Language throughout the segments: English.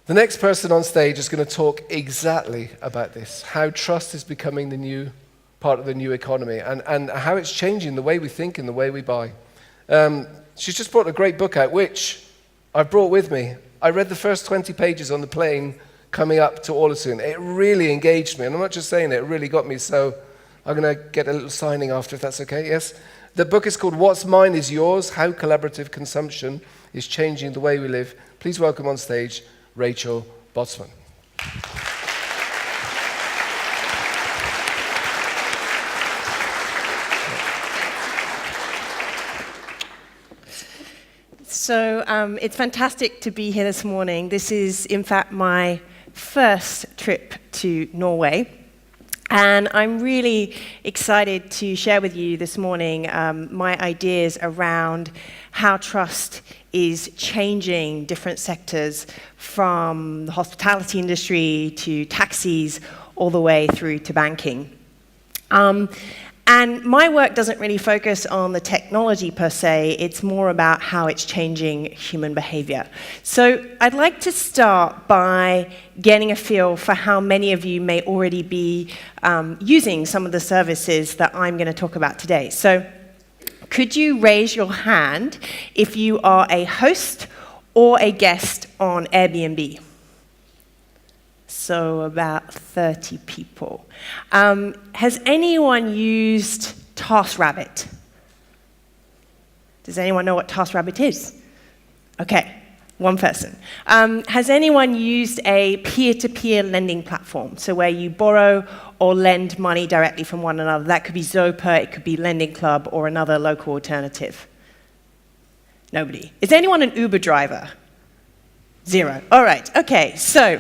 The next person on stage is going to talk exactly about this, how trust is becoming the new part of the new economy and how it's changing the way we think and the way we buy. She's just brought a great book out, which I've brought with me. I read the first 20 pages on the plane coming up to Ålesund. It really engaged me, and I'm not just saying it really got me, so I'm going to get a little signing after, if that's okay, yes? The book is called What's Mine is Yours, How Collaborative Consumption is Changing the Way We Live. Please welcome on stage Rachel Botsman. So it's fantastic to be here this morning. This is, in fact, my first trip to Norway. And I'm really excited to share with you this morning my ideas around how trust is changing different sectors, from the hospitality industry to taxis, all the way through to banking. And my work doesn't really focus on the technology per se, it's more about how it's changing human behavior. So I'd like to start by getting a feel for how many of you may already be using some of the services that I'm going to talk about today. So could you raise your hand if you are a host or a guest on Airbnb? So about 30 people. Has anyone used TaskRabbit? Does anyone know what TaskRabbit is? Okay, one person. Has anyone used a peer-to-peer lending platform? So where you borrow or lend money directly from one another. That could be Zopa, it could be Lending Club, or another local alternative. Nobody. Is anyone an Uber driver? Zero. All right, okay, so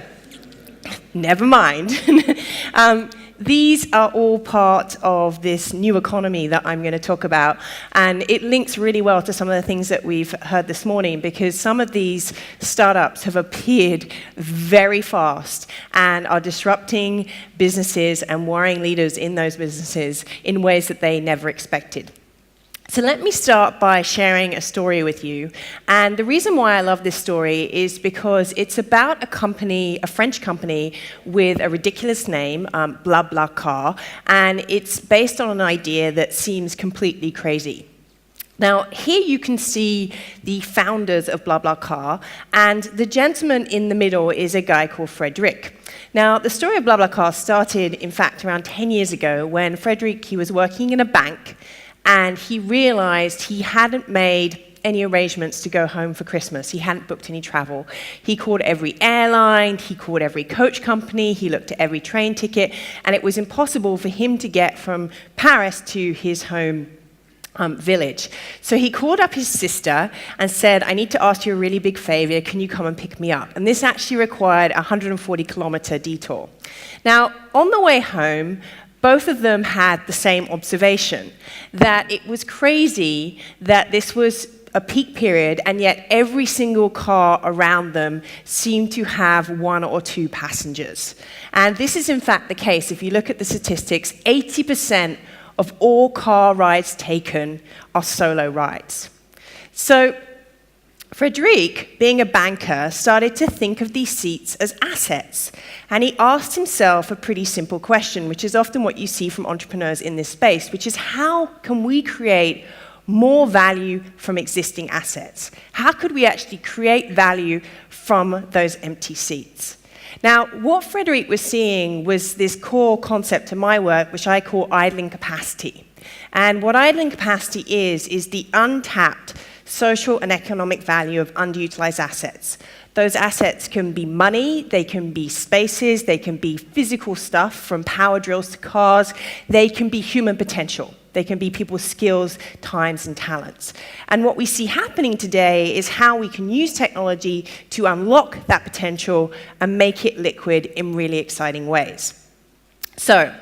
never mind. These are all part of this new economy that I'm going to talk about, and it links really well to some of the things that we've heard this morning, because some of these startups have appeared very fast and are disrupting businesses and worrying leaders in those businesses in ways that they never expected. So let me start by sharing a story with you. And the reason why I love this story is because it's about a company, a French company, with a ridiculous name, BlaBlaCar, and it's based on an idea that seems completely crazy. Now, here you can see the founders of BlaBlaCar, and the gentleman in the middle is a guy called Frederick. Now, the story of BlaBlaCar started, in fact, around 10 years ago when Frederick, he was working in a bank, and he realized he hadn't made any arrangements to go home for Christmas. He hadn't booked any travel. He called every airline, he called every coach company, he looked at every train ticket, and it was impossible for him to get from Paris to his home village. So he called up his sister and said, I need to ask you a really big favor, can you come and pick me up? And this actually required a 140-kilometer detour. Now, on the way home, both of them had the same observation, that it was crazy that this was a peak period, and yet every single car around them seemed to have one or two passengers. And this is in fact the case. If you look at the statistics, 80% of all car rides taken are solo rides. So Frederic, being a banker, started to think of these seats as assets. And he asked himself a pretty simple question, which is often what you see from entrepreneurs in this space, which is how can we create more value from existing assets? How could we actually create value from those empty seats? Now, what Frederic was seeing was this core concept in my work, which I call idling capacity. And what idling capacity is the untapped social and economic value of underutilized assets. Those assets can be money, they can be spaces, they can be physical stuff from power drills to cars, they can be human potential. They can be people's skills, times, and talents. And what we see happening today is how we can use technology to unlock that potential and make it liquid in really exciting ways. So,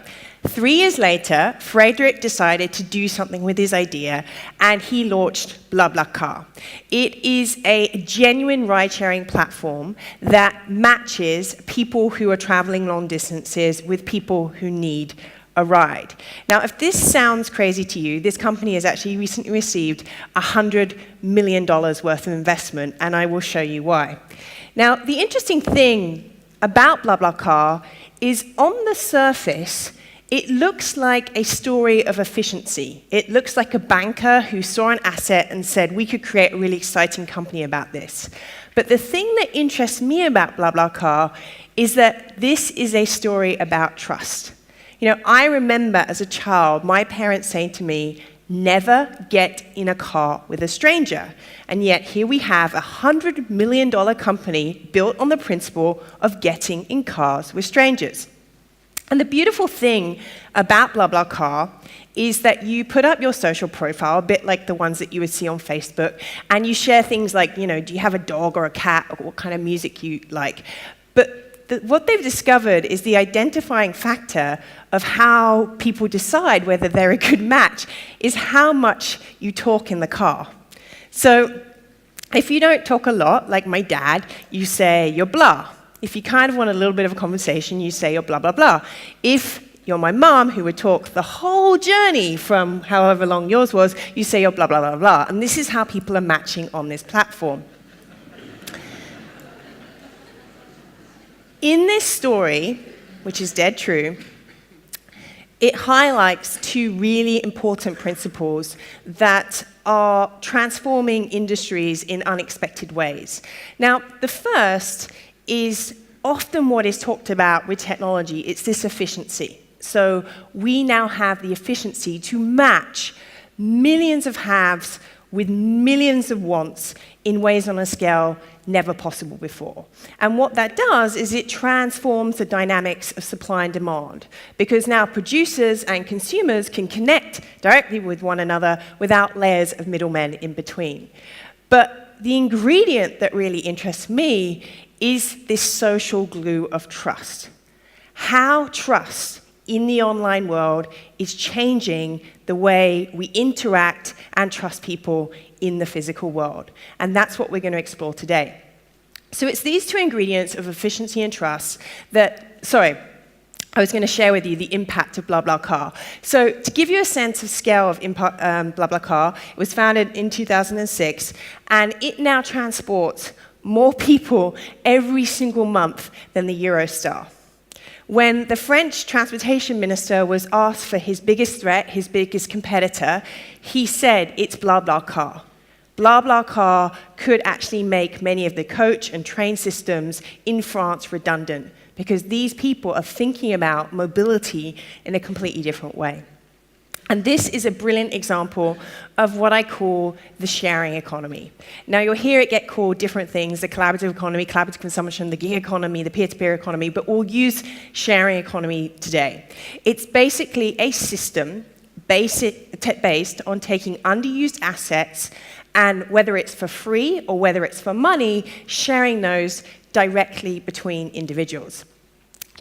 3 years later, Frederic decided to do something with his idea, and he launched BlaBlaCar. It is a genuine ride-sharing platform that matches people who are traveling long distances with people who need a ride. Now, if this sounds crazy to you, this company has actually recently received $100 million worth of investment, and I will show you why. Now, the interesting thing about BlaBlaCar is on the surface, it looks like a story of efficiency. It looks like a banker who saw an asset and said, we could create a really exciting company about this. But the thing that interests me about BlaBlaCar is that this is a story about trust. You know, I remember as a child, my parents saying to me, never get in a car with a stranger. And yet here we have a $100 million company built on the principle of getting in cars with strangers. And the beautiful thing about BlaBlaCar is that you put up your social profile, a bit like the ones that you would see on Facebook, and you share things like, you know, do you have a dog or a cat, or what kind of music you like. But what they've discovered is the identifying factor of how people decide whether they're a good match is how much you talk in the car. So if you don't talk a lot, like my dad, you say you're blah. If you kind of want a little bit of a conversation, you say you're blah, blah, blah. If you're my mom, who would talk the whole journey from however long yours was, you say you're blah, blah, blah, blah. And this is how people are matching on this platform. In this story, which is dead true, it highlights two really important principles that are transforming industries in unexpected ways. Now, the first is often what is talked about with technology. It's this efficiency. So we now have the efficiency to match millions of haves with millions of wants in ways on a scale never possible before. And what that does is it transforms the dynamics of supply and demand, because now producers and consumers can connect directly with one another without layers of middlemen in between. But the ingredient that really interests me is this social glue of trust. How trust in the online world is changing the way we interact and trust people in the physical world. And that's what we're going to explore today. So it's these two ingredients of efficiency and trust that, I was going to share with you the impact of BlaBlaCar. So to give you a sense of scale of BlaBlaCar, it was founded in 2006, and it now transports more people every single month than the Eurostar. When the French transportation minister was asked for his biggest threat, his biggest competitor, he said, it's BlaBlaCar. BlaBlaCar could actually make many of the coach and train systems in France redundant, because these people are thinking about mobility in a completely different way. And this is a brilliant example of what I call the sharing economy. Now, you'll hear it get called different things: the collaborative economy, collaborative consumption, the gig economy, the peer-to-peer economy, but we'll use sharing economy today. It's basically a system based on taking underused assets, and whether it's for free or whether it's for money, sharing those directly between individuals.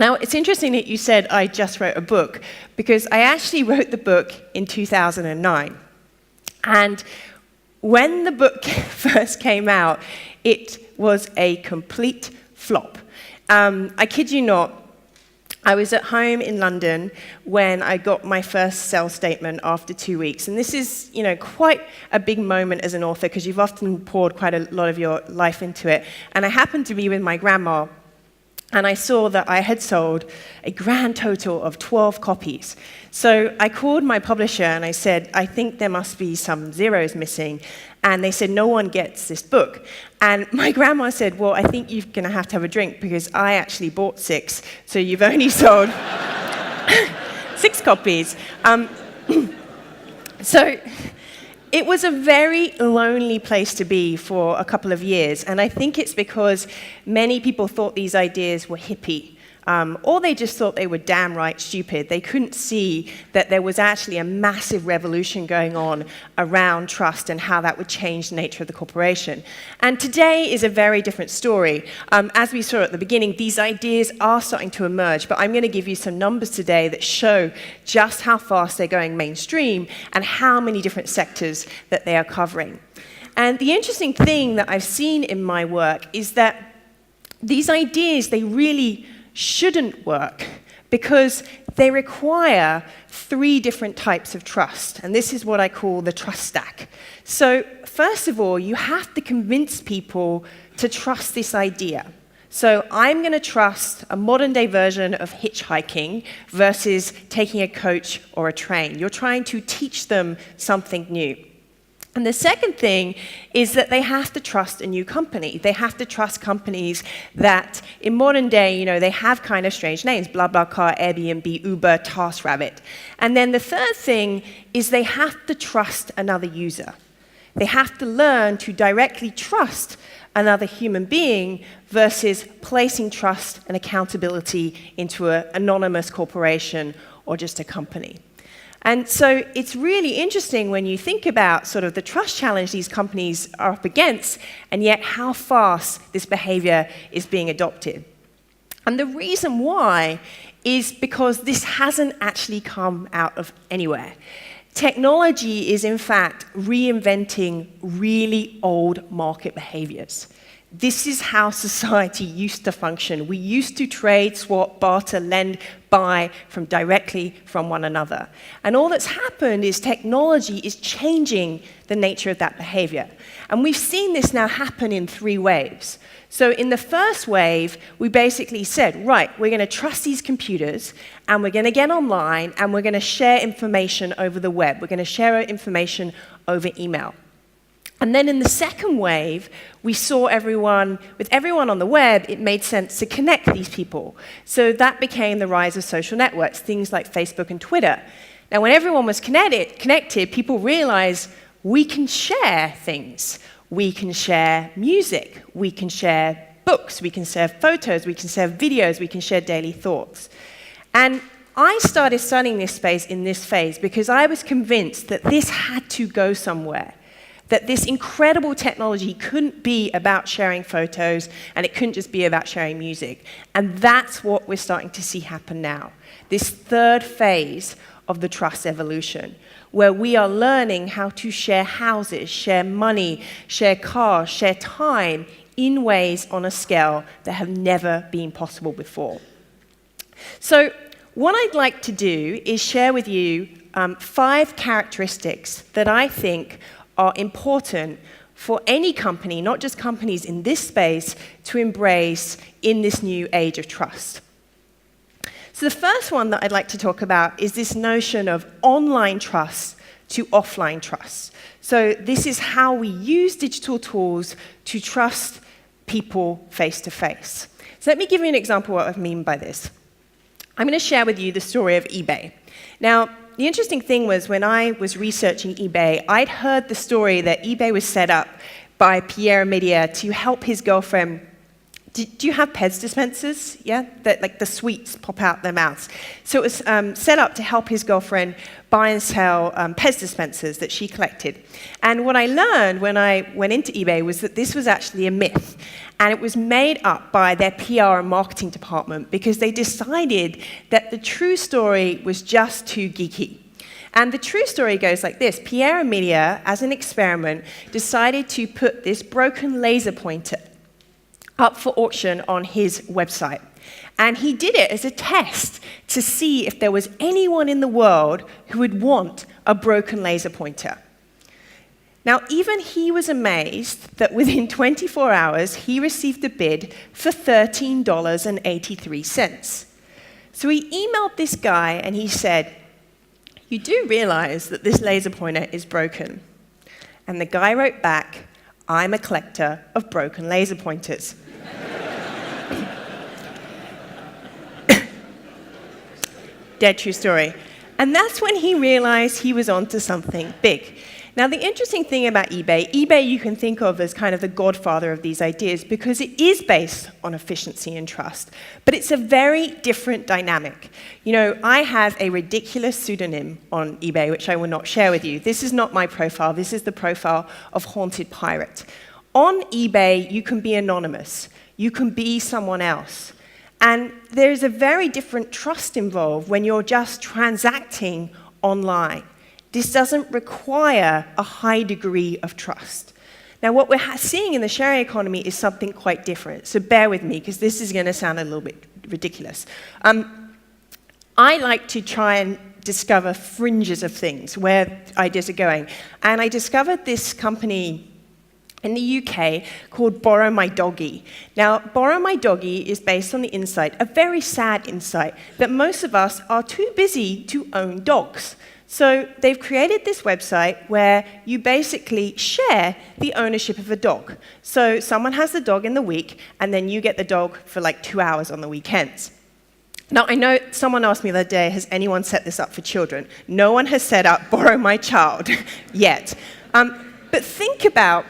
Now, it's interesting that you said I just wrote a book, because I actually wrote the book in 2009. And when the book first came out, it was a complete flop. I kid you not, I was at home in London when I got my first sales statement after 2 weeks. And this is, quite a big moment as an author, because you've often poured quite a lot of your life into it. And I happened to be with my grandma, and I saw that I had sold a grand total of 12 copies. So I called my publisher and I said, I think there must be some zeros missing. And they said, no one gets this book. And my grandma said, well, I think you're going to have a drink, because I actually bought 6, so you've only sold 6 copies. So it was a very lonely place to be for a couple of years, and I think it's because many people thought these ideas were hippie, or they just thought they were damn right stupid. They couldn't see that there was actually a massive revolution going on around trust and how that would change the nature of the corporation. And today is a very different story. As we saw at the beginning, these ideas are starting to emerge, but I'm going to give you some numbers today that show just how fast they're going mainstream and how many different sectors that they are covering. And the interesting thing that I've seen in my work is that these ideas, they really shouldn't work, because they require 3 different types of trust, and this is what I call the trust stack. So first of all, you have to convince people to trust this idea. So I'm going to trust a modern-day version of hitchhiking versus taking a coach or a train. You're trying to teach them something new. And the second thing is that they have to trust a new company. They have to trust companies that, in modern day, you know, they have kind of strange names: BlaBlaCar, Airbnb, Uber, TaskRabbit. And then the third thing is they have to trust another user. They have to learn to directly trust another human being versus placing trust and accountability into an anonymous corporation or just a company. And so it's really interesting when you think about sort of the trust challenge these companies are up against, and yet how fast this behavior is being adopted. And the reason why is because this hasn't actually come out of anywhere. Technology is, in fact, reinventing really old market behaviors. This is how society used to function. We used to trade, swap, barter, lend, buy directly from one another. And all that's happened is technology is changing the nature of that behavior. And we've seen this now happen in 3 waves. So in the first wave, we basically said, right, we're going to trust these computers, and we're going to get online, and we're going to share information over the web. We're going to share our information over email. And then in the second wave, we saw with everyone on the web, it made sense to connect these people. So that became the rise of social networks, things like Facebook and Twitter. Now, when everyone was connected, people realized we can share things. We can share music, we can share books, we can share photos, we can share videos, we can share daily thoughts. And I started studying this space in this phase because I was convinced that this had to go somewhere, that this incredible technology couldn't be about sharing photos and it couldn't just be about sharing music. And that's what we're starting to see happen now, this third phase of the trust evolution, where we are learning how to share houses, share money, share cars, share time in ways on a scale that have never been possible before. So what I'd like to do is share with you 5 characteristics that I think are important for any company, not just companies in this space, to embrace in this new age of trust. So the first one that I'd like to talk about is this notion of online trust to offline trust. So this is how we use digital tools to trust people face to face. So let me give you an example of what I mean by this. I'm going to share with you the story of eBay. Now, the interesting thing was when I was researching eBay, I'd heard the story that eBay was set up by Pierre Midia to help his girlfriend. Do you have Pez dispensers? Yeah? That, like the sweets pop out their mouths. So it was set up to help his girlfriend buy and sell Pez dispensers that she collected. And what I learned when I went into eBay was that this was actually a myth. And it was made up by their PR and marketing department because they decided that the true story was just too geeky. And the true story goes like this. Pierre Midia, as an experiment, decided to put this broken laser pointer up for auction on his website. And he did it as a test to see if there was anyone in the world who would want a broken laser pointer. Now, even he was amazed that within 24 hours, he received a bid for $13.83. So he emailed this guy and he said, "You do realize that this laser pointer is broken?" And the guy wrote back, "I'm a collector of broken laser pointers." Dead true story. And that's when he realized he was onto something big. Now, the interesting thing about eBay you can think of as kind of the godfather of these ideas because it is based on efficiency and trust, but it's a very different dynamic. You know, I have a ridiculous pseudonym on eBay, which I will not share with you. This is not my profile. This is the profile of Haunted Pirate. On eBay, you can be anonymous. You can be someone else. And there's a very different trust involved when you're just transacting online. This doesn't require a high degree of trust. Now, what we're seeing in the sharing economy is something quite different. So bear with me, because this is going to sound a little bit ridiculous. I like to try and discover fringes of things, where ideas are going. And I discovered this company in the UK called Borrow My Doggy. Now, Borrow My Doggy is based on the insight, a very sad insight, that most of us are too busy to own dogs. So they've created this website where you basically share the ownership of a dog. So someone has the dog in the week, and then you get the dog for like 2 hours on the weekends. Now, I know someone asked me the other day, has anyone set this up for children? No one has set up Borrow My Child yet. But think about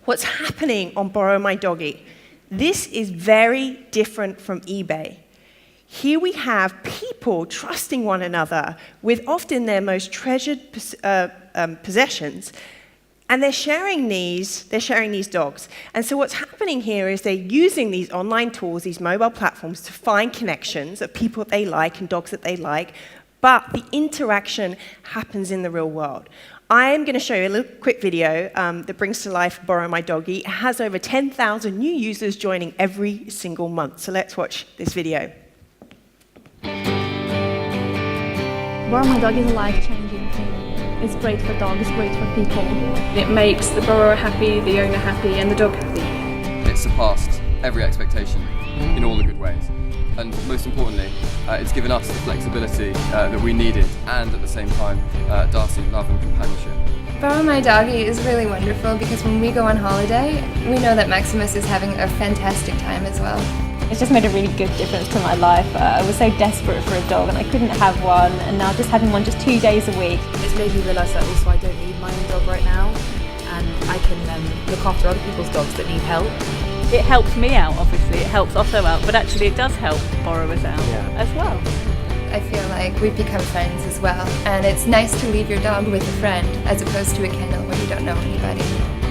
what's happening on Borrow My Doggy. This is very different from eBay. Here we have people trusting one another with often their most treasured possessions, and they're sharing these dogs. And so what's happening here is they're using these online tools, these mobile platforms, to find connections of people that they like and dogs that they like, but the interaction happens in the real world. I'm going to show you a little quick video that brings to life Borrow My Doggy. It has over 10,000 new users joining every single month. So let's watch this video. Borrow My Dog is a life-changing thing. It's great for dogs, it's great for people. It makes the borrower happy, the owner happy, and the dog happy. It surpassed every expectation in all the good ways. And most importantly, it's given us the flexibility that we needed, and at the same time, Darcy, love and companionship. Borrow My Doggy is really wonderful because when we go on holiday, we know that Maximus is having a fantastic time as well. It's just made a really good difference to my life. I was so desperate for a dog and I couldn't have one, and now just having one just 2 days a week. It's made me realise that also I don't need my own dog right now, and I can look after other people's dogs that need help. It helps me out, obviously, it helps Otto out, but actually it does help borrowers out as well. I feel like we've become friends as well, and it's nice to leave your dog with a friend as opposed to a kennel where you don't know anybody.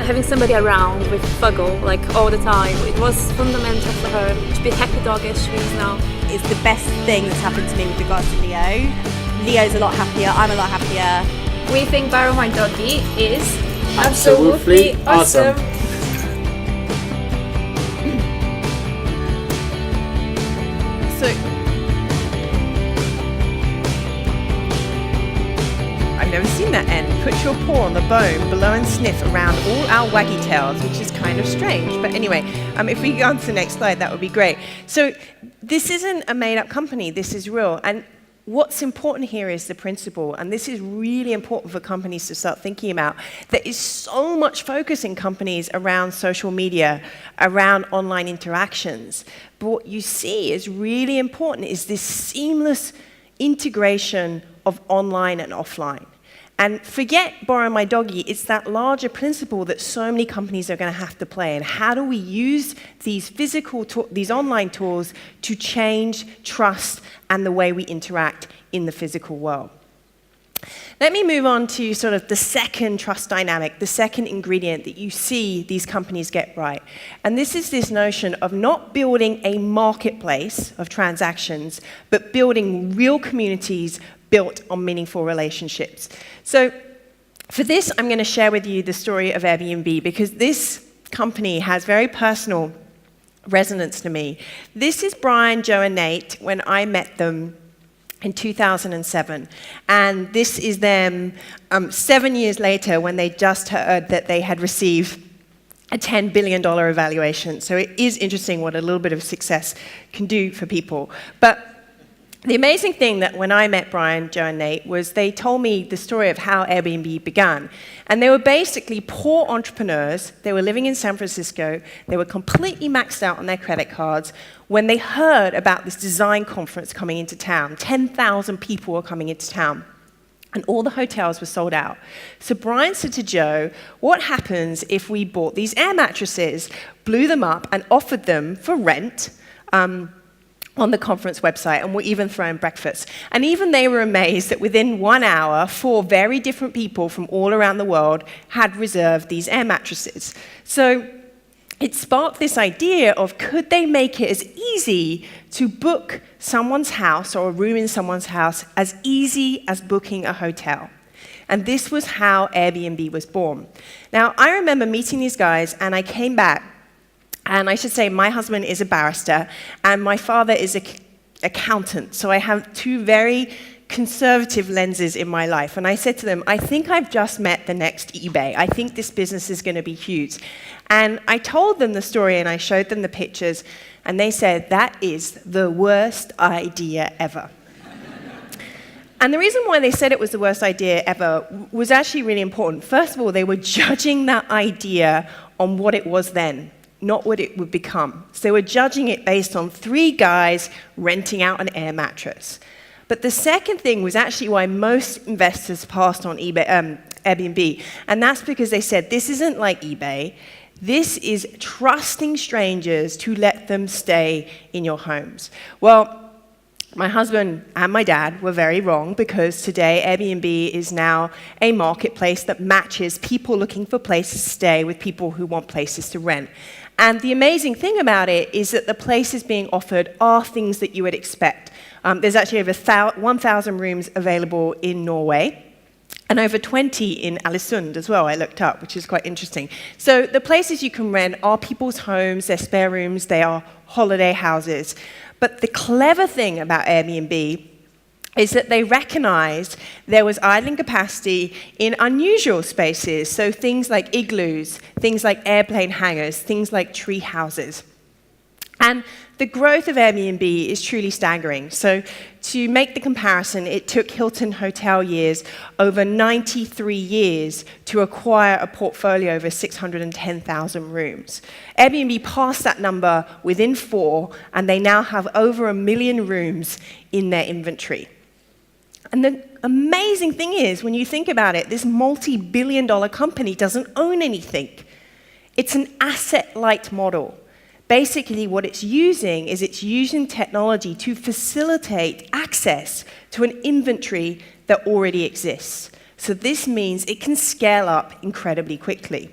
Having somebody around with Fuggle, like all the time, it was fundamental for her to be happy dog as she is now. It's the best thing that's happened to me with regards to Leo. Leo's a lot happier, I'm a lot happier. We think Borrow My Doggy is absolutely awesome. So, I've never seen that end. Put your paw on the bone below and sniff around all our waggy tails, which is kind of strange. But anyway, if we go on to the next slide, that would be great. So this isn't a made-up company. This is real. And what's important here is the principle, and this is really important for companies to start thinking about. There is so much focus in companies around social media, around online interactions. But what you see is really important is this seamless integration of online and offline. And forget Borrow My Doggy, it's that larger principle that so many companies are going to have to play. And how do we use these these online tools to change trust and the way we interact in the physical world? Let me move on to sort of the second trust dynamic, the second ingredient that you see these companies get right. And this is this notion of not building a marketplace of transactions, but building real communities built on meaningful relationships. So for this, I'm going to share with you the story of Airbnb, because this company has very personal resonance to me. This is Brian, Joe, and Nate when I met them in 2007. And this is them 7 years later when they just heard that they had received a $10 billion evaluation. So it is interesting what a little bit of success can do for people. But the amazing thing that when I met Brian, Joe, and Nate was they told me the story of how Airbnb began. And they were basically poor entrepreneurs. They were living in San Francisco. They were completely maxed out on their credit cards when they heard about this design conference coming into town. 10,000 people were coming into town. And all the hotels were sold out. So Brian said to Joe, what happens if we bought these air mattresses, blew them up, and offered them for rent on the conference website, and we'll even throw in breakfast. And even they were amazed that within 1 hour, 4 very different people from all around the world had reserved these air mattresses. So it sparked this idea of, could they make it as easy to book someone's house or a room in someone's house as easy as booking a hotel? And this was how Airbnb was born. Now, I remember meeting these guys, and I came back. And I should say, my husband is a barrister, and my father is a accountant, so I have two very conservative lenses in my life. And I said to them, I think I've just met the next eBay. I think this business is going to be huge. And I told them the story and I showed them the pictures, and they said, that is the worst idea ever. And the reason why they said it was the worst idea ever was actually really important. First of all, they were judging that idea on what it was then, not what it would become. So they were judging it based on 3 guys renting out an air mattress. But the second thing was actually why most investors passed on Airbnb, and that's because they said, this isn't like eBay. This is trusting strangers to let them stay in your homes. Well, my husband and my dad were very wrong, because today Airbnb is now a marketplace that matches people looking for places to stay with people who want places to rent. And the amazing thing about it is that the places being offered are things that you would expect. There's actually over 1,000 rooms available in Norway, and over 20 in Alesund as well, I looked up, which is quite interesting. So the places you can rent are people's homes, they're spare rooms, they are holiday houses. But the clever thing about Airbnb is that they recognized there was idling capacity in unusual spaces, so things like igloos, things like airplane hangars, things like tree houses. And the growth of Airbnb is truly staggering. So to make the comparison, it took Hilton Hotel years over 93 years to acquire a portfolio of 610,000 rooms. Airbnb passed that number within 4, and they now have over 1 million rooms in their inventory. And the amazing thing is, when you think about it, this multi-billion-dollar company doesn't own anything. It's an asset-light model. Basically, what it's using is it's using technology to facilitate access to an inventory that already exists. So this means it can scale up incredibly quickly.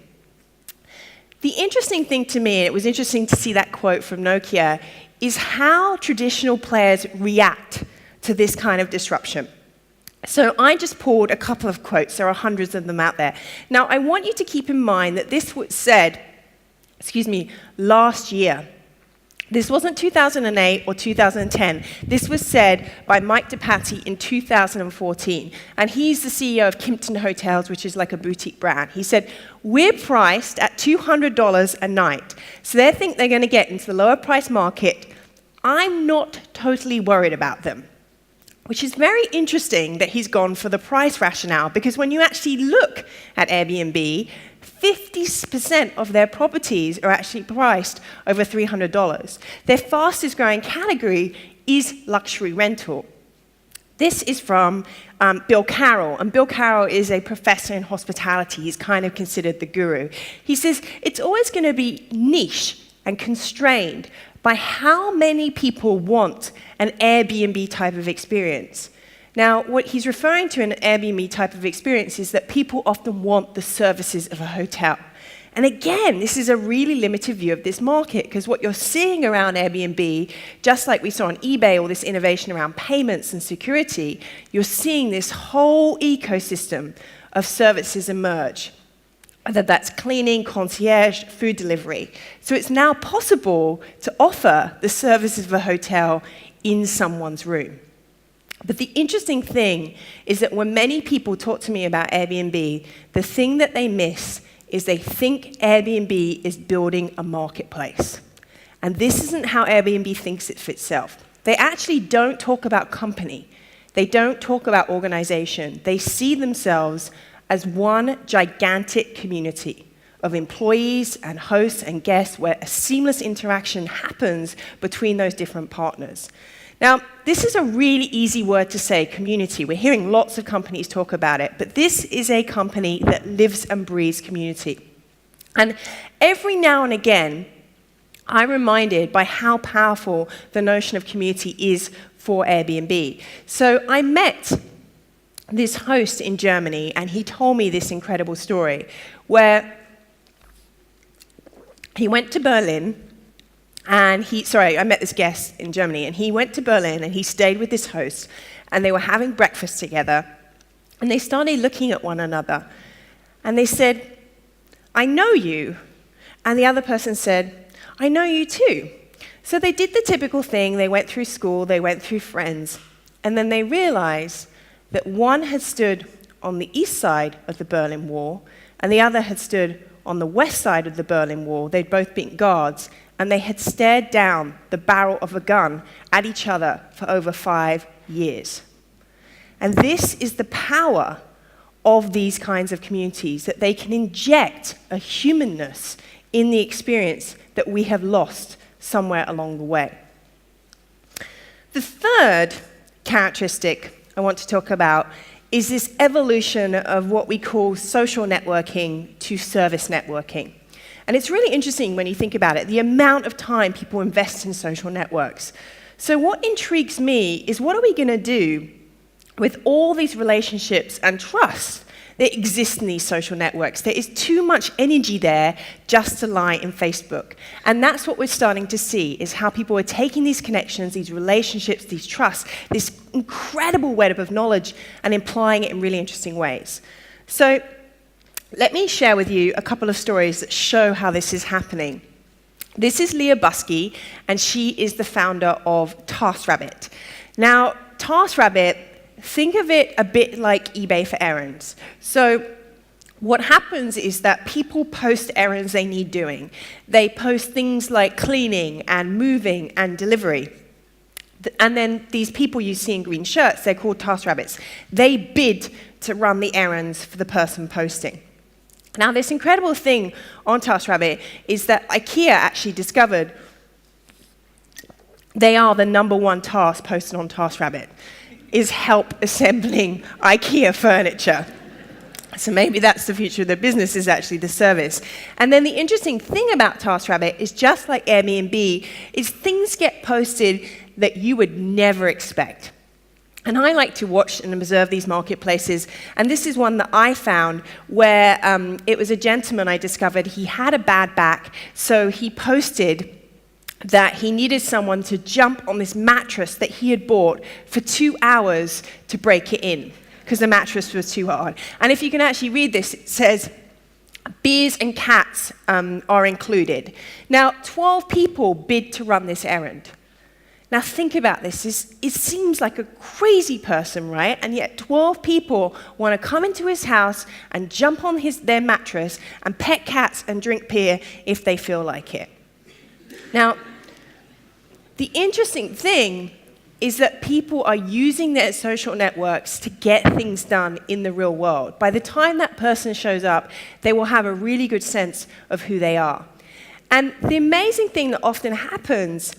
The interesting thing to me, and it was interesting to see that quote from Nokia, is how traditional players react to this kind of disruption. So I just pulled a couple of quotes. There are hundreds of them out there. Now, I want you to keep in mind that this was said last year. This wasn't 2008 or 2010. This was said by Mike DePatie in 2014. And he's the CEO of Kimpton Hotels, which is like a boutique brand. He said, we're priced at $200 a night. So they think they're going to get into the lower price market. I'm not totally worried about them. Which is very interesting that he's gone for the price rationale, because when you actually look at Airbnb, 50% of their properties are actually priced over $300. Their fastest growing category is luxury rental. This is from Bill Carroll, and Bill Carroll is a professor in hospitality. He's kind of considered the guru. He says it's always going to be niche and constrained by how many people want an Airbnb type of experience. Now, what he's referring to in an Airbnb type of experience is that people often want the services of a hotel. And again, this is a really limited view of this market, because what you're seeing around Airbnb, just like we saw on eBay, all this innovation around payments and security, you're seeing this whole ecosystem of services emerge. Whether that's cleaning, concierge, food delivery. So it's now possible to offer the services of a hotel in someone's room. But the interesting thing is that when many people talk to me about Airbnb, the thing that they miss is they think Airbnb is building a marketplace. And this isn't how Airbnb thinks it for itself. They actually don't talk about company. They don't talk about organization. They see themselves as one gigantic community of employees and hosts and guests where a seamless interaction happens between those different partners. Now, this is a really easy word to say, community. We're hearing lots of companies talk about it, but this is a company that lives and breathes community. And every now and again, I'm reminded by how powerful the notion of community is for Airbnb. So I met this host in Germany, and he told me this incredible story where he went to Berlin, and I met this guest in Germany, and he went to Berlin and he stayed with this host, and they were having breakfast together, and they started looking at one another, and they said, I know you. And the other person said, I know you too. So they did the typical thing. They went through school, they went through friends, and then they realized that one had stood on the east side of the Berlin Wall, and the other had stood on the west side of the Berlin Wall. They'd both been guards, and they had stared down the barrel of a gun at each other for over 5 years. And this is the power of these kinds of communities, that they can inject a humanness in the experience that we have lost somewhere along the way. The third characteristic I want to talk about is this evolution of what we call social networking to service networking. And it's really interesting when you think about it, the amount of time people invest in social networks. So what intrigues me is, what are we going to do with all these relationships and trust that exist in these social networks? There is too much energy there just to lie in Facebook. And that's what we're starting to see, is how people are taking these connections, these relationships, these trusts, this incredible web of knowledge, and applying it in really interesting ways. So let me share with you a couple of stories that show how this is happening. This is Leah Buskey, and she is the founder of TaskRabbit. Now, TaskRabbit, think of it a bit like eBay for errands. So what happens is that people post errands they need doing. They post things like cleaning and moving and delivery. And then these people you see in green shirts, they're called TaskRabbits. They bid to run the errands for the person posting. Now, this incredible thing on TaskRabbit is that IKEA actually discovered they are the #1 task posted on TaskRabbit, is help assembling IKEA furniture. So maybe that's the future of the business, is actually the service. And then the interesting thing about TaskRabbit is, just like Airbnb, is things get posted that you would never expect. And I like to watch and observe these marketplaces, and this is one that I found where it was a gentleman I discovered. He had a bad back, so he posted that he needed someone to jump on this mattress that he had bought for 2 hours to break it in, because the mattress was too hard. And if you can actually read this, it says, beers and cats are included. Now, 12 people bid to run this errand. Now think about this. It seems like a crazy person, right? And yet 12 people want to come into his house and jump on their mattress and pet cats and drink beer if they feel like it. Now, the interesting thing is that people are using their social networks to get things done in the real world. By the time that person shows up, they will have a really good sense of who they are. And the amazing thing that often happens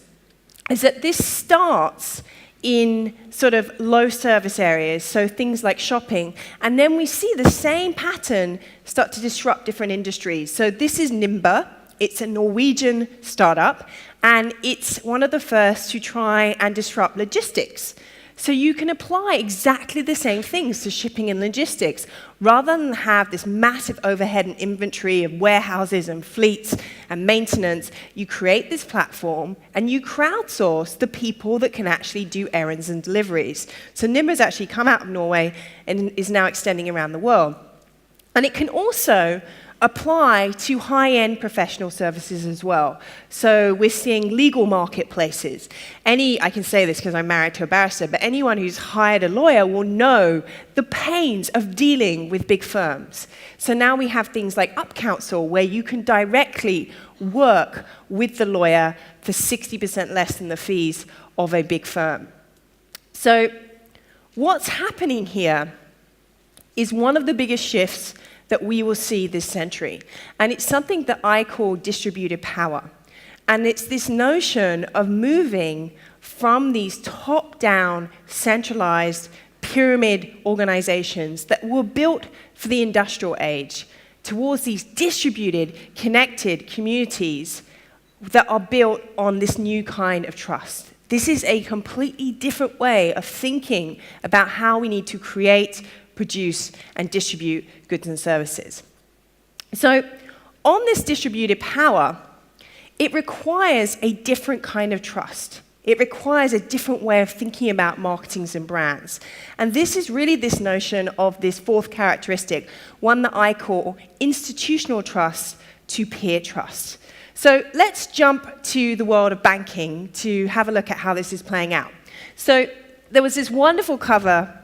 is that this starts in sort of low service areas, so things like shopping, and then we see the same pattern start to disrupt different industries. So this is Nimba. It's a Norwegian startup, and it's one of the first to try and disrupt logistics. So you can apply exactly the same things to shipping and logistics. Rather than have this massive overhead and inventory of warehouses and fleets and maintenance, you create this platform and you crowdsource the people that can actually do errands and deliveries. So Nimba's actually come out of Norway and is now extending around the world. And it can also apply to high-end professional services as well. So we're seeing legal marketplaces. I can say this because I'm married to a barrister, but anyone who's hired a lawyer will know the pains of dealing with big firms. So now we have things like UpCounsel, where you can directly work with the lawyer for 60% less than the fees of a big firm. So what's happening here is one of the biggest shifts that we will see this century. And it's something that I call distributed power. And it's this notion of moving from these top-down, centralized pyramid organizations that were built for the industrial age towards these distributed, connected communities that are built on this new kind of trust. This is a completely different way of thinking about how we need to create, produce, and distribute goods and services. So on this distributed power, it requires a different kind of trust. It requires a different way of thinking about marketings and brands. And this is really this notion of this fourth characteristic, one that I call institutional trust to peer trust. So let's jump to the world of banking to have a look at how this is playing out. So there was this wonderful cover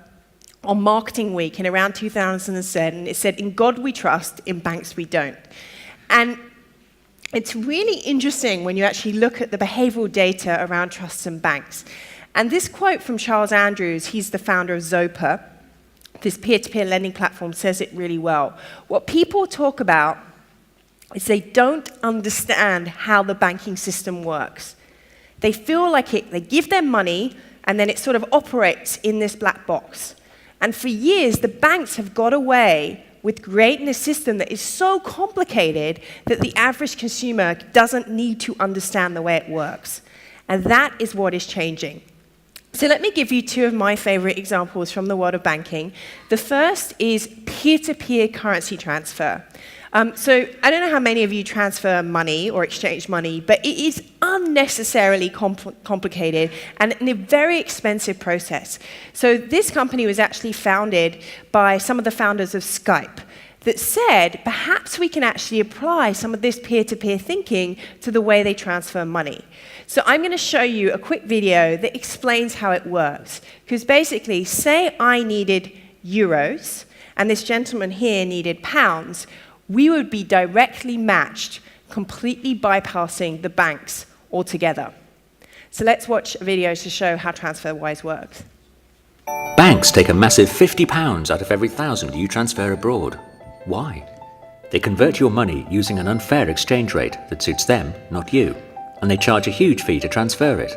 on Marketing Week in around 2007. It said, "In God we trust, in banks we don't." And it's really interesting when you actually look at the behavioral data around trusts and banks. And this quote from Charles Andrews, he's the founder of Zopa, this peer-to-peer lending platform, says it really well. What people talk about is they don't understand how the banking system works. They feel like they give them money, and then it sort of operates in this black box. And for years, the banks have got away with creating a system that is so complicated that the average consumer doesn't need to understand the way it works. And that is what is changing. So let me give you two of my favorite examples from the world of banking. The first is peer-to-peer currency transfer. So I don't know how many of you transfer money or exchange money, but it is unnecessarily complicated and a very expensive process. So this company was actually founded by some of the founders of Skype that said, perhaps we can actually apply some of this peer-to-peer thinking to the way they transfer money. So I'm going to show you a quick video that explains how it works. Because basically, say I needed euros, and this gentleman here needed pounds, we would be directly matched, completely bypassing the banks altogether. So let's watch a video to show how TransferWise works. Banks take a massive £50 out of every 1,000 you transfer abroad. Why? They convert your money using an unfair exchange rate that suits them, not you, and they charge a huge fee to transfer it.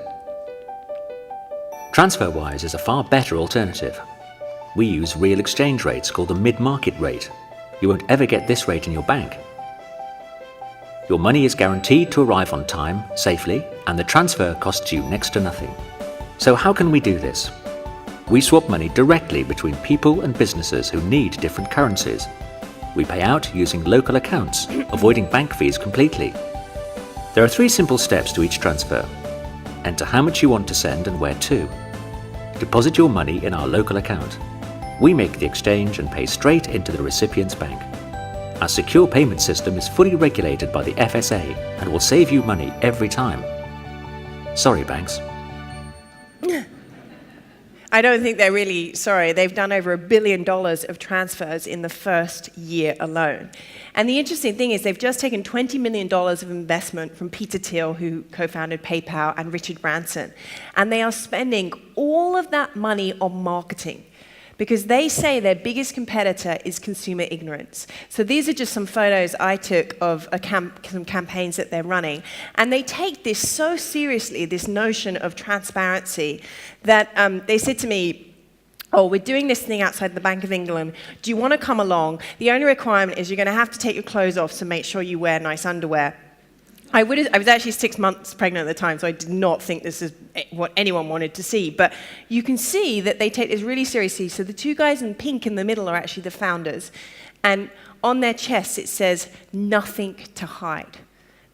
TransferWise is a far better alternative. We use real exchange rates called the mid-market rate. You won't ever get this rate in your bank. Your money is guaranteed to arrive on time, safely, and the transfer costs you next to nothing. So how can we do this? We swap money directly between people and businesses who need different currencies. We pay out using local accounts, avoiding bank fees completely. There are 3 simple steps to each transfer. Enter how much you want to send and where to. Deposit your money in our local account. We make the exchange and pay straight into the recipient's bank. Our secure payment system is fully regulated by the FSA and will save you money every time. Sorry, banks. I don't think they're really sorry. They've done over $1 billion of transfers in the first year alone. And the interesting thing is they've just taken $20 million of investment from Peter Thiel, who co-founded PayPal, and Richard Branson. And they are spending all of that money on marketing, because they say their biggest competitor is consumer ignorance. So these are just some photos I took of some campaigns that they're running. And they take this so seriously, this notion of transparency, that they said to me, "Oh, we're doing this thing outside the Bank of England. Do you want to come along? The only requirement is you're going to have to take your clothes off, so make sure you wear nice underwear." I was actually 6 months pregnant at the time, so I did not think this is what anyone wanted to see. But you can see that they take this really seriously. So the 2 guys in pink in the middle are actually the founders. And on their chests it says, "Nothing to hide."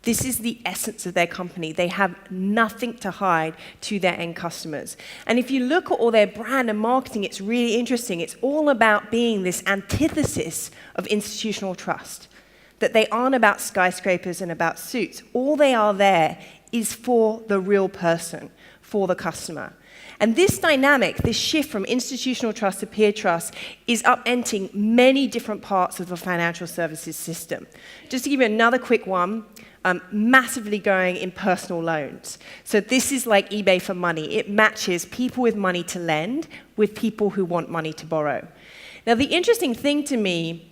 This is the essence of their company. They have nothing to hide to their end customers. And if you look at all their brand and marketing, it's really interesting. It's all about being this antithesis of institutional trust. That they aren't about skyscrapers and about suits. All they are there is for the real person, for the customer. And this dynamic, this shift from institutional trust to peer trust, is upending many different parts of the financial services system. Just to give you another quick one, massively going in personal loans. So this is like eBay for money. It matches people with money to lend with people who want money to borrow. Now, the interesting thing to me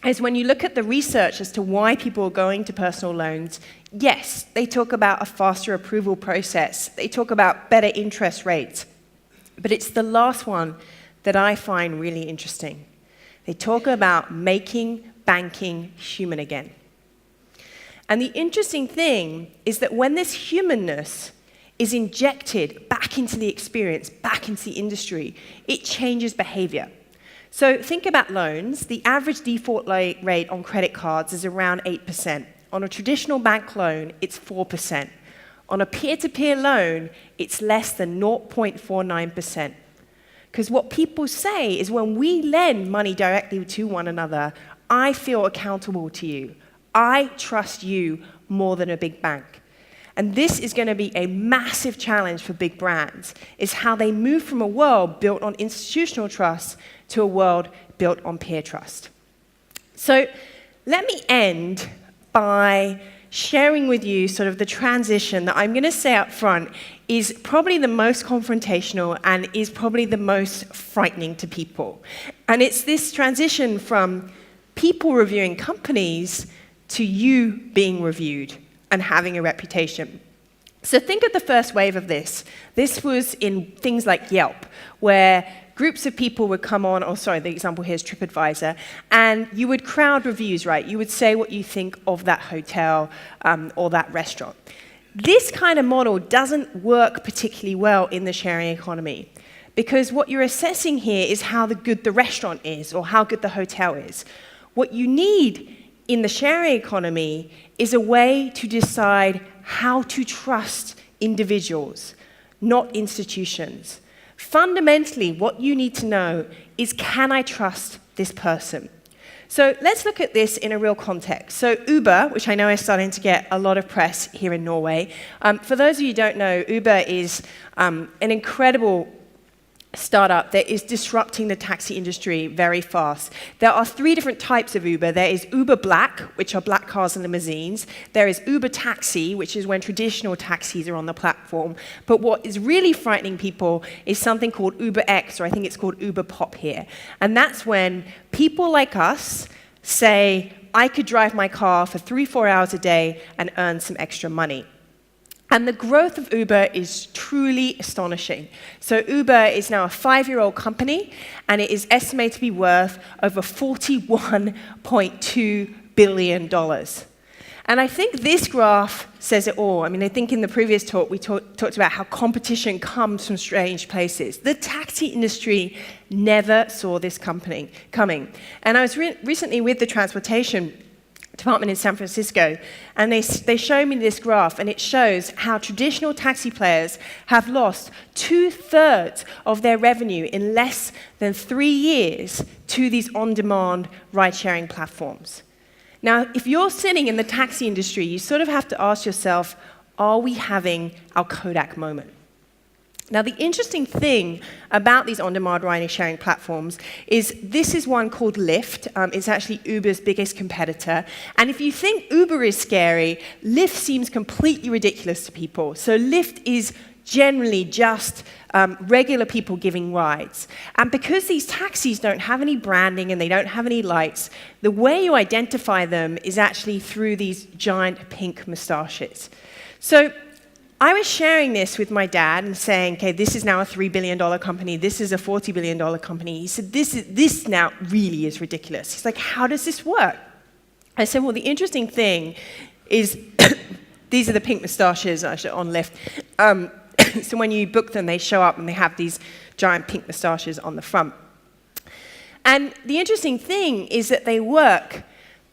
is when you look at the research as to why people are going to personal loans, yes, they talk about a faster approval process. They talk about better interest rates. But it's the last one that I find really interesting. They talk about making banking human again. And the interesting thing is that when this humanness is injected back into the experience, back into the industry, it changes behavior. So think about loans. The average default rate on credit cards is around 8%. On a traditional bank loan, it's 4%. On a peer-to-peer loan, it's less than 0.49%. Because what people say is when we lend money directly to one another, I feel accountable to you. I trust you more than a big bank. And this is going to be a massive challenge for big brands, is how they move from a world built on institutional trust to a world built on peer trust. So let me end by sharing with you sort of the transition that I'm going to say up front is probably the most confrontational and is probably the most frightening to people. And it's this transition from people reviewing companies to you being reviewed and having a reputation. So think of the first wave of this. This was in things like Yelp, where groups of people would come on, the example here is TripAdvisor, and you would crowd reviews, right? You would say what you think of that hotel or that restaurant. This kind of model doesn't work particularly well in the sharing economy, because what you're assessing here is how good the restaurant is or how good the hotel is. What you need in the sharing economy is a way to decide how to trust individuals, not institutions. Fundamentally, what you need to know is, can I trust this person? So let's look at this in a real context. So Uber, which I know is starting to get a lot of press here in Norway. For those of you who don't know, Uber is an incredible startup that is disrupting the taxi industry very fast. There are 3 different types of Uber. There is Uber Black, which are black cars and limousines. There is Uber Taxi, which is when traditional taxis are on the platform. But what is really frightening people is something called Uber X, or I think it's called Uber Pop here. And that's when people like us say, I could drive my car for 3-4 hours a day and earn some extra money. And the growth of Uber is truly astonishing. So Uber is now a 5-year-old company, and it is estimated to be worth over $41.2 billion. And I think this graph says it all. I mean, I think in the previous talk, we talked about how competition comes from strange places. The taxi industry never saw this coming. And I was recently with the transportation department in San Francisco, and they showed me this graph, and it shows how traditional taxi players have lost 2/3 of their revenue in less than 3 years to these on-demand ride-sharing platforms. Now, if you're sitting in the taxi industry, you sort of have to ask yourself, are we having our Kodak moment? Now, the interesting thing about these on-demand ride-sharing platforms is this is one called Lyft. It's actually Uber's biggest competitor. And if you think Uber is scary, Lyft seems completely ridiculous to people. So Lyft is generally just regular people giving rides. And because these taxis don't have any branding and they don't have any lights, the way you identify them is actually through these giant pink moustaches. So I was sharing this with my dad and saying, okay, this is now a $3 billion company, this is a $40 billion company. He said, this now really is ridiculous. He's like, how does this work? I said, well, the interesting thing is, these are the pink moustaches on Lyft. So when you book them, they show up and they have these giant pink moustaches on the front. And the interesting thing is that they work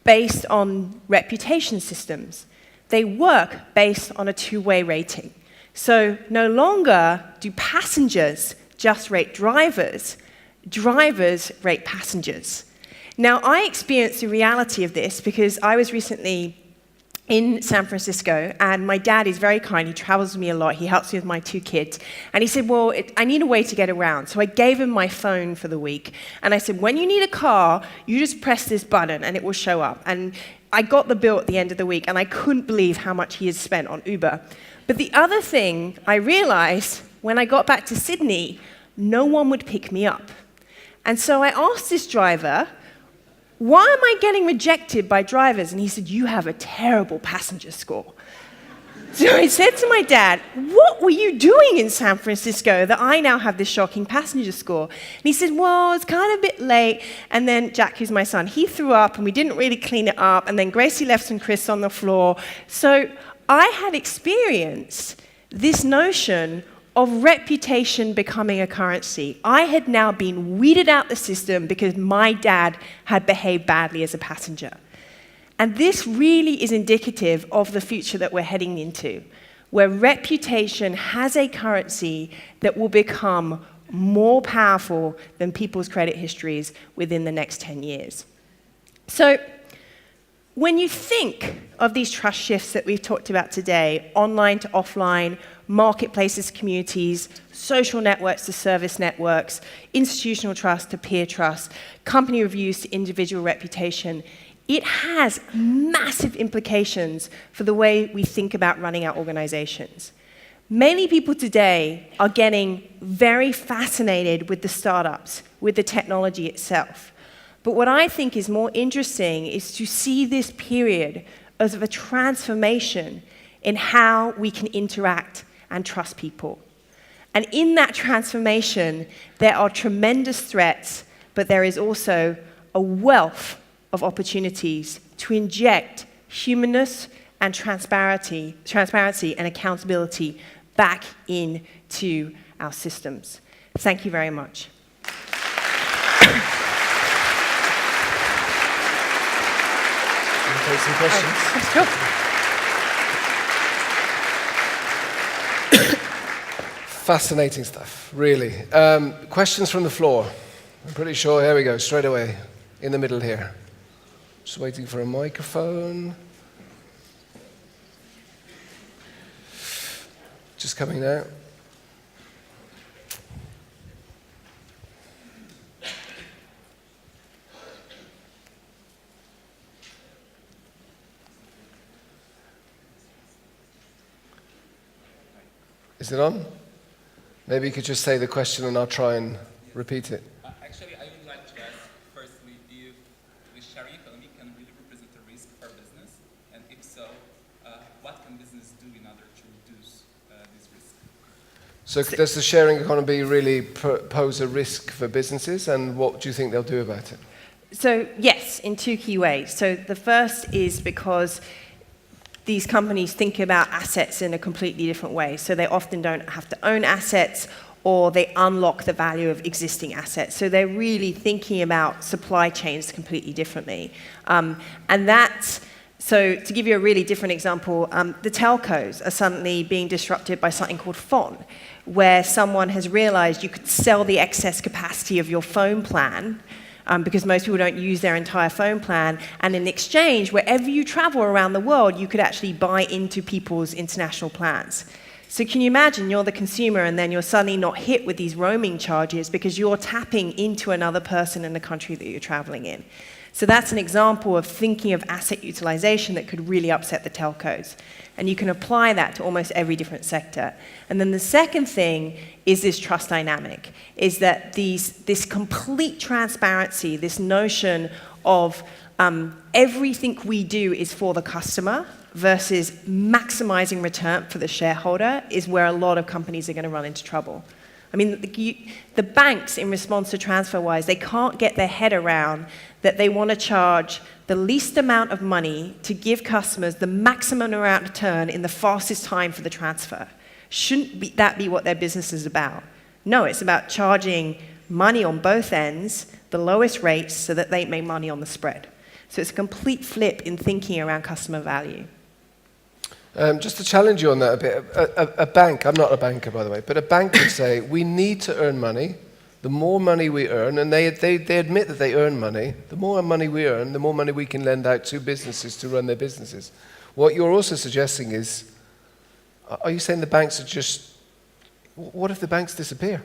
based on reputation systems. They work based on a 2-way rating. So no longer do passengers just rate drivers, drivers rate passengers. Now, I experienced the reality of this because I was recently in San Francisco, and my dad is very kind. He travels with me a lot. He helps me with my 2 kids. And he said, well, I need a way to get around. So I gave him my phone for the week. And I said, when you need a car, you just press this button and it will show up. And I got the bill at the end of the week, and I couldn't believe how much he had spent on Uber. But the other thing I realized, when I got back to Sydney, no one would pick me up. And so I asked this driver, why am I getting rejected by drivers? And he said, you have a terrible passenger score. So I said to my dad, what were you doing in San Francisco that I now have this shocking passenger score? And he said, well, it's kind of a bit late. And then Jack, who's my son, he threw up, and we didn't really clean it up. And then Gracie left some crisps on the floor. So I had experienced this notion of reputation becoming a currency. I had now been weeded out the system because my dad had behaved badly as a passenger. And this really is indicative of the future that we're heading into, where reputation has a currency that will become more powerful than people's credit histories within the next 10 years. So when you think of these trust shifts that we've talked about today, online to offline, marketplaces, communities, social networks to service networks, institutional trust to peer trust, company reviews to individual reputation, it has massive implications for the way we think about running our organizations. Many people today are getting very fascinated with the startups, with the technology itself. But what I think is more interesting is to see this period as of a transformation in how we can interact and trust people. And in that transformation, there are tremendous threats, but there is also a wealth of opportunities to inject humanness and transparency and accountability back into our systems. Thank you very much. Take some questions. Sure. Fascinating stuff, really. Questions from the floor. I'm pretty sure, here we go, straight away, in the middle here. Just waiting for a microphone. Just coming now. Is it on? Maybe you could just say the question and I'll try and repeat it. Actually, I would like to ask, firstly, if the sharing economy can really represent a risk for business, and if so, what can business do in order to reduce this risk? So does the sharing economy really pose a risk for businesses, and what do you think they'll do about it? So yes, in two key ways. So the first is because these companies think about assets in a completely different way. So they often don't have to own assets, or they unlock the value of existing assets. So they're really thinking about supply chains completely differently. So to give you a really different example, the telcos are suddenly being disrupted by something called FON, where someone has realized you could sell the excess capacity of your phone plan, because most people don't use their entire phone plan, and in exchange, wherever you travel around the world, you could actually buy into people's international plans. So can you imagine you're the consumer and then you're suddenly not hit with these roaming charges because you're tapping into another person in the country that you're traveling in? So that's an example of thinking of asset utilization that could really upset the telcos. And you can apply that to almost every different sector. And then the second thing is this trust dynamic, is that this complete transparency, this notion of everything we do is for the customer versus maximizing return for the shareholder is where a lot of companies are going to run into trouble. I mean, the banks, in response to TransferWise, they can't get their head around that they want to charge the least amount of money to give customers the maximum amount of return in the fastest time for the transfer. Shouldn't that be what their business is about? No, it's about charging money on both ends, the lowest rates, so that they make money on the spread. So it's a complete flip in thinking around customer value. Just to challenge you on that a bit, a bank, I'm not a banker by the way, but a bank would say, we need to earn money. The more money we earn, and they admit that they earn money, the more money we earn, the more money we can lend out to businesses to run their businesses. What you're also suggesting is, are you saying the banks are just, what if the banks disappear?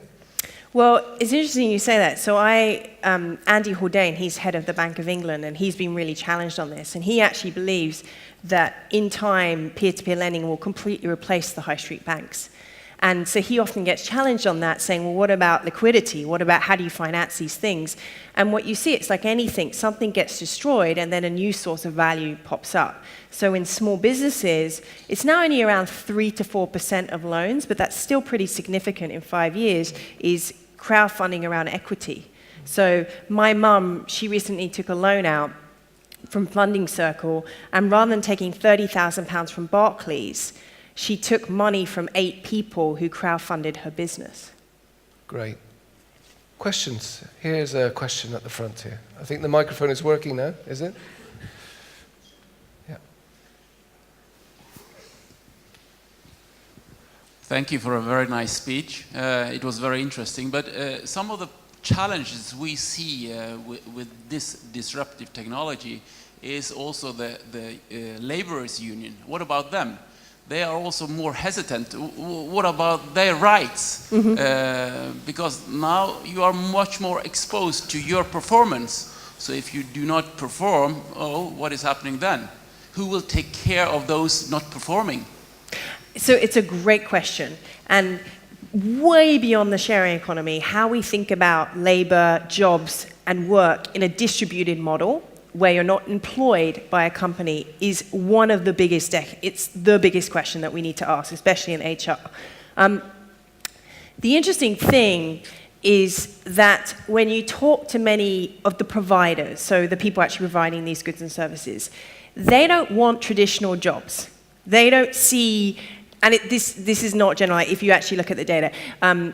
Well, it's interesting you say that. So Andy Haldane, he's head of the Bank of England, and he's been really challenged on this. And he actually believes that in time, peer-to-peer lending will completely replace the high street banks. And so he often gets challenged on that, saying, well, what about liquidity? What about how do you finance these things? And what you see, it's like anything, something gets destroyed and then a new source of value pops up. So in small businesses, it's now only around 3 to 4% of loans, but that's still pretty significant in 5 years, is crowdfunding around equity. So my mum, she recently took a loan out from Funding Circle, and rather than taking £30,000 from Barclays, she took money from 8 people who crowdfunded her business. Great. Questions? Here's a question at the front here. I think the microphone is working now, is it? Yeah. Thank you for a very nice speech. It was very interesting, but some of the challenges we see with this disruptive technology is also the laborers' union. What about them? They are also more hesitant. What about their rights? Because now you are much more exposed to your performance. So if you do not perform, what is happening then? Who will take care of those not performing? So it's a great question. And way beyond the sharing economy, how we think about labor, jobs, and work in a distributed model where you're not employed by a company is one of the biggest, it's the biggest question that we need to ask, especially in HR. The interesting thing is that when you talk to many of the providers, so the people actually providing these goods and services, they don't want traditional jobs. They don't see, and this is not general, if you actually look at the data.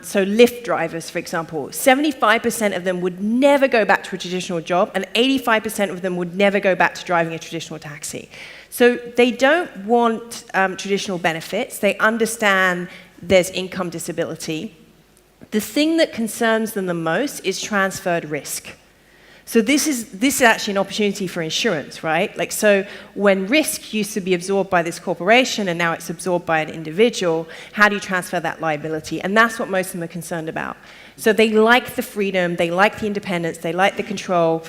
So Lyft drivers, for example, 75% of them would never go back to a traditional job, and 85% of them would never go back to driving a traditional taxi. So they don't want traditional benefits. They understand there's income disability. The thing that concerns them the most is transferred risk. So this is actually an opportunity for insurance, right? Like, so when risk used to be absorbed by this corporation and now it's absorbed by an individual, how do you transfer that liability? And that's what most of them are concerned about. So they like the freedom, they like the independence, they like the control,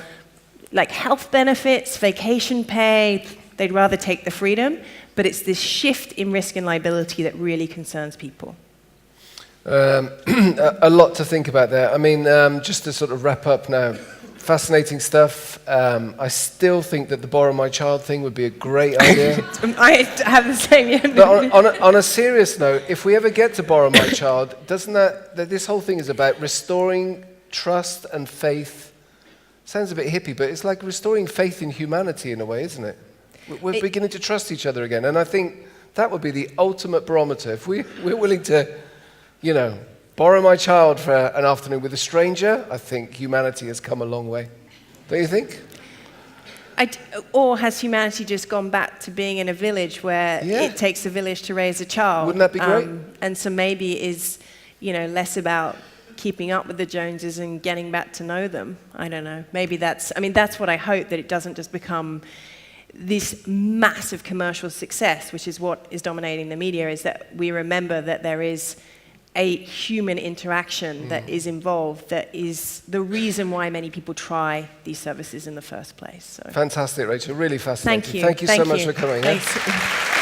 like health benefits, vacation pay, they'd rather take the freedom, but it's this shift in risk and liability that really concerns people. A lot to think about there. I mean, just to sort of wrap up now, fascinating stuff. I still think that the borrow my child thing would be a great idea. I have the same. But on a serious note, if we ever get to borrow my child, doesn't that this whole thing is about restoring trust and faith? Sounds a bit hippie, but it's like restoring faith in humanity in a way, isn't it? We're beginning to trust each other again, and I think that would be the ultimate barometer. If we're willing to, borrow my child for an afternoon with a stranger, I think humanity has come a long way. Don't you think? Or has humanity just gone back to being in a village where it takes a village to raise a child? Wouldn't that be great? And so maybe it is, less about keeping up with the Joneses and getting back to know them. I don't know. Maybe that's what I hope, that it doesn't just become this massive commercial success, which is what is dominating the media, is that we remember that there is a human interaction that is involved, that is the reason why many people try these services in the first place. So. Fantastic, Rachel. Really fascinating. Thank you. Thank you so much for coming. Thanks.